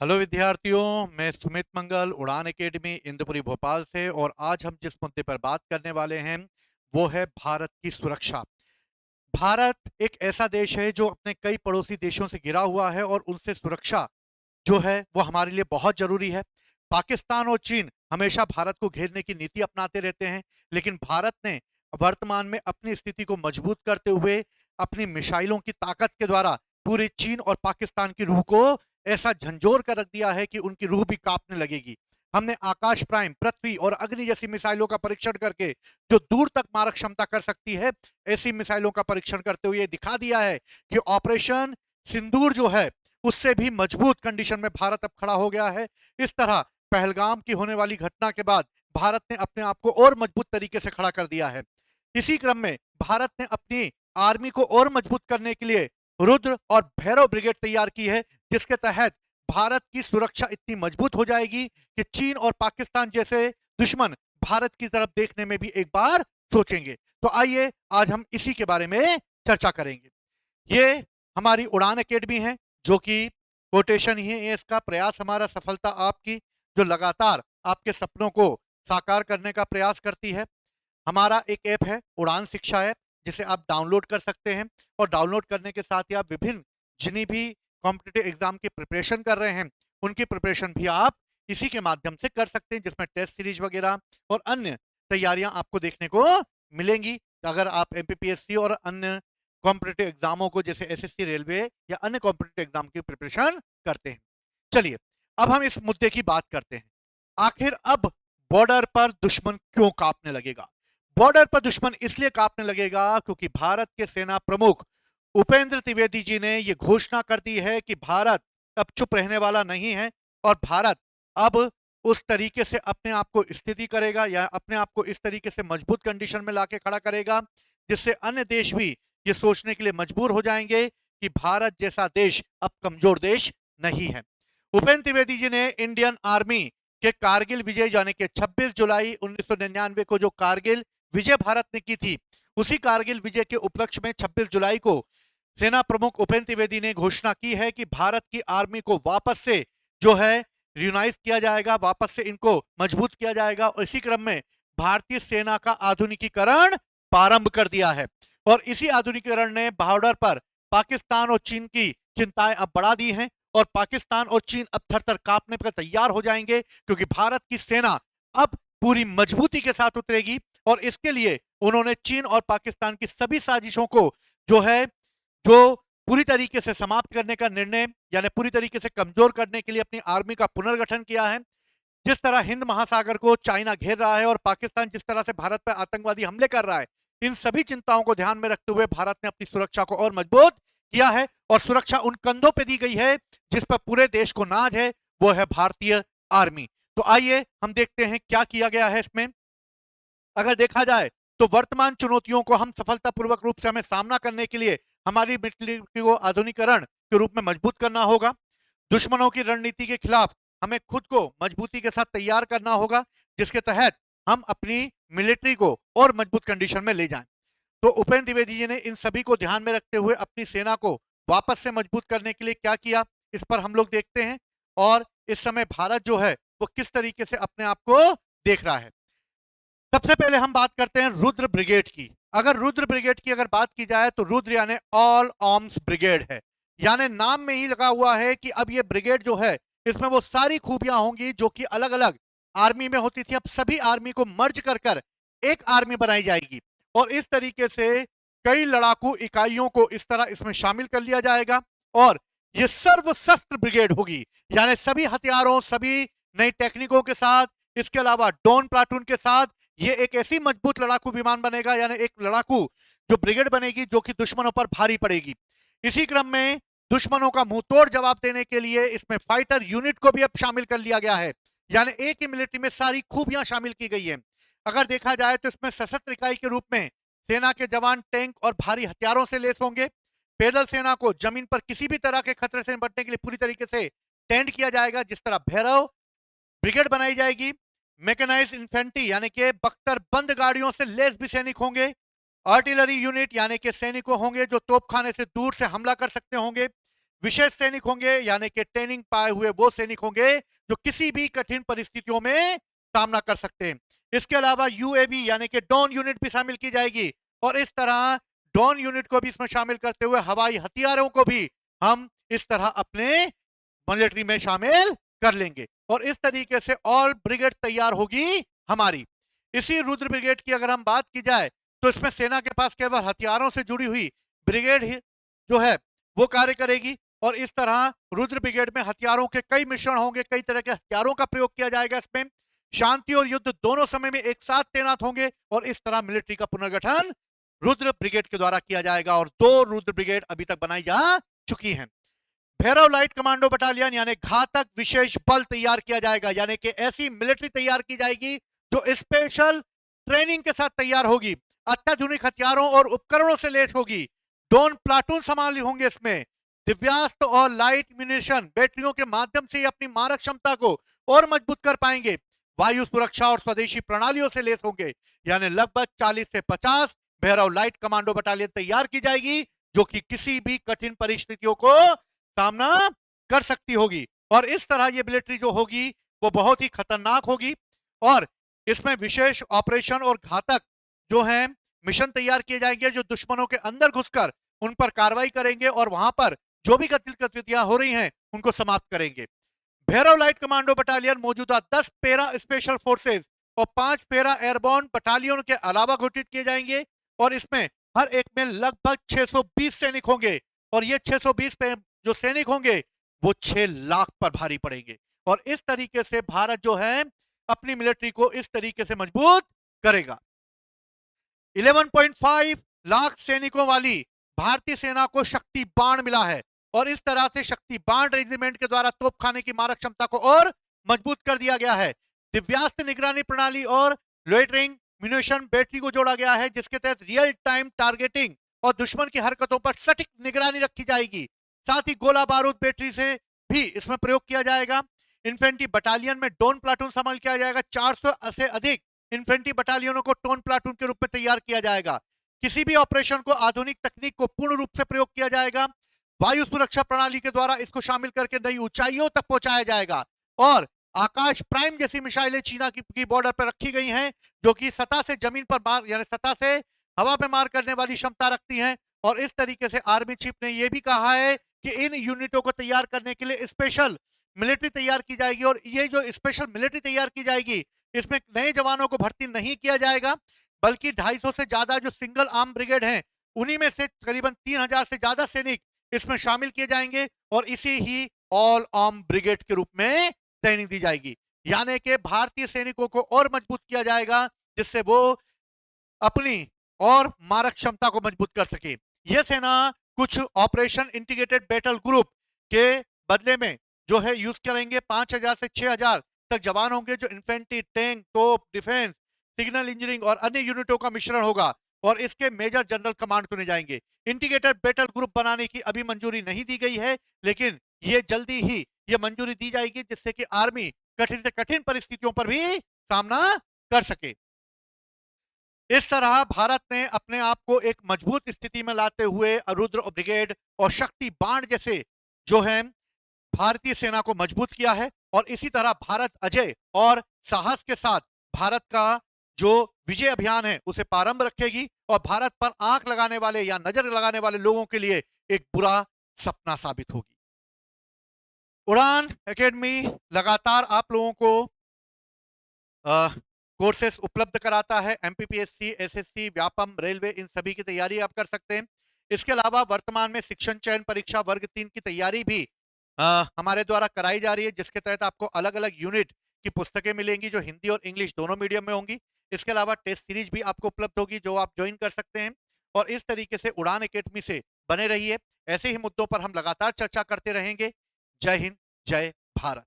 Hello विद्यार्थियों, मैं सुमित मंगल उड़ान एकेडमी इंदुपुरी भोपाल से। और आज हम जिस मुद्दे पर बात करने वाले हैं वो है भारत की सुरक्षा। भारत एक ऐसा देश है जो अपने कई पड़ोसी देशों से घिरा हुआ है और उनसे सुरक्षा जो है वो हमारे लिए बहुत जरूरी है। पाकिस्तान और चीन हमेशा भारत को घेरने की नीति अपनाते रहते हैं, लेकिन भारत ने वर्तमान में अपनी स्थिति को मजबूत करते हुए अपनी मिसाइलों की ताकत के द्वारा पूरे चीन और पाकिस्तान की रूह को ऐसा झंझोर कर रख दिया है कि उनकी रूह भी कांपने लगेगी। हमने आकाश प्राइम, पृथ्वी और अग्नि जैसी मिसाइलों का परीक्षण करके जो दूर तक मारक क्षमता कर सकती है, ऐसी मिसाइलों का परीक्षण करते हुए दिखा दिया है कि ऑपरेशन सिंदूर जो है उससे भी मजबूत कंडीशन में भारत अब खड़ा हो गया है। इस तरह पहलगाम की होने वाली घटना के बाद भारत ने अपने आप को और मजबूत तरीके से खड़ा कर दिया है। इसी क्रम में भारत ने अपनी आर्मी को और मजबूत करने के लिए रुद्र और भैरव ब्रिगेड तैयार की है, जिसके तहत भारत की सुरक्षा इतनी मजबूत हो जाएगी कि चीन और पाकिस्तान जैसे दुश्मन भारत की तरफ देखने में भी एक बार सोचेंगे। तो आइए आज हम इसी के बारे में चर्चा करेंगे। ये हमारी उड़ान एकेडमी है, जो कि कोटेशन ही है इसका, प्रयास हमारा सफलता आपकी, जो लगातार आपके सपनों को साकार करने का प्रयास करती है। हमारा एक ऐप है उड़ान शिक्षा ऐप, जिसे आप डाउनलोड कर सकते हैं। और डाउनलोड करने के साथ ही आप विभिन्न जिन्हीं भी कॉम्पिटिटिव एग्जाम की प्रिपरेशन कर रहे हैं उनकी प्रिपरेशन भी आप इसी के माध्यम से कर सकते हैं, जिसमें टेस्ट सीरीज वगैरह और अन्य तैयारियां आपको देखने को मिलेंगी। अगर आप एमपीपीएससी और अन्य कॉम्पिटिटिव एग्जामों को जैसे एसएससी, रेलवे या अन्य कॉम्पिटिटिव एग्जाम की प्रिपरेशन करते हैं। चलिए अब हम इस मुद्दे की बात करते हैं। आखिर अब बॉर्डर पर दुश्मन क्यों कांपने लगेगा? बॉर्डर पर दुश्मन इसलिए कांपने लगेगा क्योंकि भारत के सेना प्रमुख उपेंद्र त्रिवेदी जी ने यह घोषणा कर दी है कि भारत अब चुप रहने वाला नहीं है। और भारत अब उस तरीके से अपने आप को स्थिति करेगा या अपने आप को इस तरीके से मजबूत कंडीशन में लाके खड़ा करेगा, जिससे अन्य देश भी ये सोचने के लिए मजबूर हो जाएंगे कि भारत जैसा देश अब कमजोर देश नहीं है। उपेंद्र त्रिवेदी जी ने इंडियन आर्मी के कारगिल विजय यानी कि 26 जुलाई 1999 को जो कारगिल विजय भारत ने की थी, उसी कारगिल विजय के उपलक्ष्य में 26 जुलाई को सेना प्रमुख उपेंद्र त्रिवेदी ने घोषणा की है कि भारत की आर्मी को वापस से जो है रियूनाइज किया जाएगा, वापस से इनको मजबूत किया जाएगा। और इसी क्रम में भारतीय सेना का आधुनिकीकरण प्रारंभ कर दिया है। और इसी आधुनिकीकरण ने बॉर्डर पर पाकिस्तान और चीन की चिंताएं अब बढ़ा दी हैं। और पाकिस्तान और चीन अब थर थर कांपने पर तैयार हो जाएंगे, क्योंकि भारत की सेना अब पूरी मजबूती के साथ उतरेगी। और इसके लिए उन्होंने चीन और पाकिस्तान की सभी साजिशों को जो है जो पूरी तरीके से समाप्त करने का निर्णय, यानी पूरी तरीके से कमजोर करने के लिए अपनी आर्मी का पुनर्गठन किया है। जिस तरह हिंद महासागर को चाइना घेर रहा है और पाकिस्तान जिस तरह से भारत पर आतंकवादी हमले कर रहा है, इन सभी चिंताओं को ध्यान में रखते हुए भारत ने अपनी सुरक्षा को और मजबूत किया है। और सुरक्षा उन कंधों पर दी गई है जिस पर पूरे देश को नाज है, वो है भारतीय आर्मी। तो आइए हम देखते हैं क्या किया गया है इसमें। अगर देखा जाए तो वर्तमान चुनौतियों को हम सफलतापूर्वक रूप से हमें सामना करने के लिए हमारी मिलिट्री को आधुनिकीकरण के रूप में मजबूत करना होगा। दुश्मनों की रणनीति के खिलाफ हमें खुद को मजबूती के साथ तैयार करना होगा, जिसके तहत हम अपनी मिलिट्री को और मजबूत कंडीशन में ले जाएं। तो उपेंद्र द्विवेदी जी ने इन सभी को ध्यान में रखते हुए अपनी सेना को वापस से मजबूत करने के लिए क्या किया, इस पर हम लोग देखते हैं। और इस समय भारत जो है वो किस तरीके से अपने आप को देख रहा है। सबसे पहले हम बात करते हैं रुद्र ब्रिगेड की। अगर रुद्र ब्रिगेड की अगर बात की जाए तो रुद्र यानी ऑल आर्म्स ब्रिगेड है। यानी नाम में ही लगा हुआ है कि अब ये ब्रिगेड जो है इसमें वो सारी खूबियां होंगी जो कि अलग अलग आर्मी में होती थी, अब सभी आर्मी को मर्ज कर कर एक आर्मी बनाई जाएगी। और इस तरीके से कई लड़ाकू इकाइयों को इस तरह इसमें शामिल कर लिया जाएगा। और ये सर्वशस्त्र ब्रिगेड होगी, यानी सभी हथियारों, सभी नई टेक्निकों के साथ, इसके अलावा डॉन प्लाटून के साथ ये एक ऐसी मजबूत लड़ाकू विमान बनेगा, यानी एक लड़ाकू जो ब्रिगेड बनेगी जो कि दुश्मनों पर भारी पड़ेगी। इसी क्रम में दुश्मनों का मुंहतोड़ जवाब देने के लिए इसमें फाइटर यूनिट को भी अब शामिल कर लिया गया है, यानी एक ही मिलिट्री में सारी खूबियां शामिल की गई हैं। अगर देखा जाए तो इसमें सशस्त्र इकाई के रूप में सेना के जवान टैंक और भारी हथियारों से लैस होंगे। पैदल सेना को जमीन पर किसी भी तरह के खतरे से निपटने के लिए पूरी तरीके से टेंड किया जाएगा, जिस तरह भैरव ब्रिगेड बनाई जाएगी। मैकेनाइज्ड इन्फेंट्री यानी कि बख्तर बंद गाड़ियों से लैस भी सैनिक होंगे। आर्टिलरी यूनिट यानी कि सैनिकों होंगे जो तोपखाने से दूर से हमला कर सकते होंगे। विशेष सैनिक होंगे, यानी कि ट्रेनिंग पाए हुए वो सैनिक होंगे जो किसी भी कठिन परिस्थितियों में सामना कर सकते हैं। इसके अलावा यूएवी यानी कि ड्रोन यूनिट भी शामिल की जाएगी, और इस तरह ड्रोन यूनिट को भी इसमें शामिल करते हुए हवाई हथियारों को भी हम इस तरह अपने मिलिट्री में शामिल कर लेंगे, और इस तरीके से ऑल ब्रिगेड तैयार होगी हमारी। इसी रुद्र ब्रिगेड की अगर हम बात की जाए तो इसमें सेना के पास केवल हथियारों से जुड़ी हुई ब्रिगेड ही जो है वो कार्य करेगी, और इस तरह रुद्र ब्रिगेड में हथियारों के कई मिश्रण होंगे, कई तरह के हथियारों का प्रयोग किया जाएगा। इसमें शांति और युद्ध दोनों समय में एक साथ तैनात होंगे, और इस तरह मिलिट्री का पुनर्गठन रुद्र ब्रिगेड के द्वारा किया जाएगा, और 2 रुद्र ब्रिगेड अभी तक बनाई जा चुकी हैं। भैरव लाइट कमांडो बटालियन यानी घातक विशेष बल तैयार किया जाएगा, यानी कि ऐसी मिलिट्री तैयार की जाएगी जो स्पेशल ट्रेनिंग के साथ तैयार होगी, अत्याधुनिक हथियारों और उपकरणों से लैस होगी। ड्रोन प्लाटून संभाल होंगे इसमें। दिव्यास्त्र और लाइट म्यूनिशन बैटरियों के माध्यम से अपनी मारक क्षमता को और मजबूत कर पाएंगे। वायु सुरक्षा और स्वदेशी प्रणालियों से लैस होंगे, यानी लगभग 40 से 50 भैरव लाइट कमांडो बटालियन तैयार की जाएगी जो कि किसी भी कठिन परिस्थितियों को सामना कर सकती होगी। और इस तरह ये मिलिट्री जो होगी वो बहुत ही खतरनाक होगी, और इसमें विशेष ऑपरेशन और घातक जो है मिशन तैयार किए जाएंगे जो दुश्मनों के अंदर घुसकर उन पर कार्रवाई करेंगे और वहां पर जो भी गतिविधियां हो रही हैं उनको समाप्त करेंगे। भैरव लाइट कमांडो बटालियन मौजूदा 10 पैरा स्पेशल फोर्सेज और 5 पैरा एयरबॉर्न बटालियन के अलावा घोषित किए जाएंगे, और इसमें हर एक में लगभग 620 सैनिक होंगे, और ये 620 जो सैनिक होंगे वो 6 लाख पर भारी पड़ेंगे। और इस तरीके से भारत जो है अपनी मिलिट्री को इस तरीके से मजबूत करेगा। 11.5 लाख सैनिकों वाली भारतीय सेना को शक्ति बाण मिला है, और इस तरह से शक्ति बाण रेजिमेंट के द्वारा तोपखाने की मारक क्षमता को और मजबूत कर दिया गया है। दिव्यास्त्र निगरानी प्रणाली और लोइटरिंग म्यूनिशन बैटरी को जोड़ा गया है, जिसके तहत रियल टाइम टारगेटिंग और दुश्मन की हरकतों पर सटीक निगरानी रखी जाएगी। साथ ही गोला बारूद बैटरी से भी इसमें प्रयोग किया जाएगा। इन्फेंट्री बटालियन में ड्रोन प्लाटून शामिल किया जाएगा। 400 से अधिक इन्फेंट्री बटालियनों को ड्रोन प्लाटून के रूप में तैयार किया जाएगा। किसी भी ऑपरेशन को आधुनिक तकनीक को पूर्ण रूप से प्रयोग किया जाएगा। वायु सुरक्षा प्रणाली के द्वारा इसको शामिल करके नई ऊंचाइयों तक पहुंचाया जाएगा, और आकाश प्राइम जैसी मिसाइलें चीना की बॉर्डर पर रखी गई हैं जो कि सतह से जमीन पर मार यानी सतह से हवा में मार करने वाली क्षमता रखती हैं। और इस तरीके से आर्मी चीफ ने यह भी कहा है कि इन यूनिटों को तैयार करने के लिए स्पेशल मिलिट्री तैयार की जाएगी, और ये जो स्पेशल मिलिट्री तैयार की जाएगी इसमें नए जवानों को भर्ती नहीं किया जाएगा, बल्कि 250 से ज्यादा जो सिंगल आर्म ब्रिगेड हैं उन्हीं में से करीबन 3000 से ज्यादा सैनिक इसमें शामिल किए जाएंगे, और इसी ही ऑल आर्म ब्रिगेड के रूप में ट्रेनिंग दी जाएगी। यानी कि भारतीय सैनिकों को और मजबूत किया जाएगा जिससे वो अपनी और मारक क्षमता को मजबूत कर सके। यह सेना कुछ ऑपरेशन इंटीग्रेटेड बैटल ग्रुप के बदले में जो है यूज करेंगे। 5000 से 6000 तक जवान होंगे जो इन्फेंट्री, टैंक, तोप, डिफेंस, सिग्नल इंजीनियरिंग और अन्य यूनिटों का मिश्रण होगा, और इसके मेजर जनरल कमांड चुने जाएंगे। इंटीग्रेटेड बैटल ग्रुप बनाने की अभी मंजूरी नहीं दी गई है, लेकिन ये जल्दी ही ये मंजूरी दी जाएगी जिससे कि आर्मी कठिन से कठिन परिस्थितियों पर भी सामना कर सके। इस तरह भारत ने अपने आप को एक मजबूत स्थिति में लाते हुए रुद्र ब्रिगेड और शक्ति बाण जैसे जो है भारतीय सेना को मजबूत किया है, और इसी तरह भारत अजय और साहस के साथ भारत का जो विजय अभियान है उसे प्रारंभ रखेगी, और भारत पर आंख लगाने वाले या नजर लगाने वाले लोगों के लिए एक बुरा सपना साबित होगी। उड़ान एकेडमी लगातार आप लोगों को कोर्सेस उपलब्ध कराता है। एमपीपीएससी, एसएससी, व्यापम, रेलवे, इन सभी की तैयारी आप कर सकते हैं। इसके अलावा वर्तमान में शिक्षण चयन परीक्षा वर्ग 3 की तैयारी भी हमारे द्वारा कराई जा रही है, जिसके तहत आपको अलग अलग यूनिट की पुस्तकें मिलेंगी जो हिंदी और इंग्लिश दोनों मीडियम में होंगी। इसके अलावा टेस्ट सीरीज भी आपको उपलब्ध होगी जो आप ज्वाइन कर सकते हैं, और इस तरीके से उड़ान एकेडमी से बने रहिए। ऐसे ही मुद्दों पर हम लगातार चर्चा करते रहेंगे। जय हिंद, जय भारत।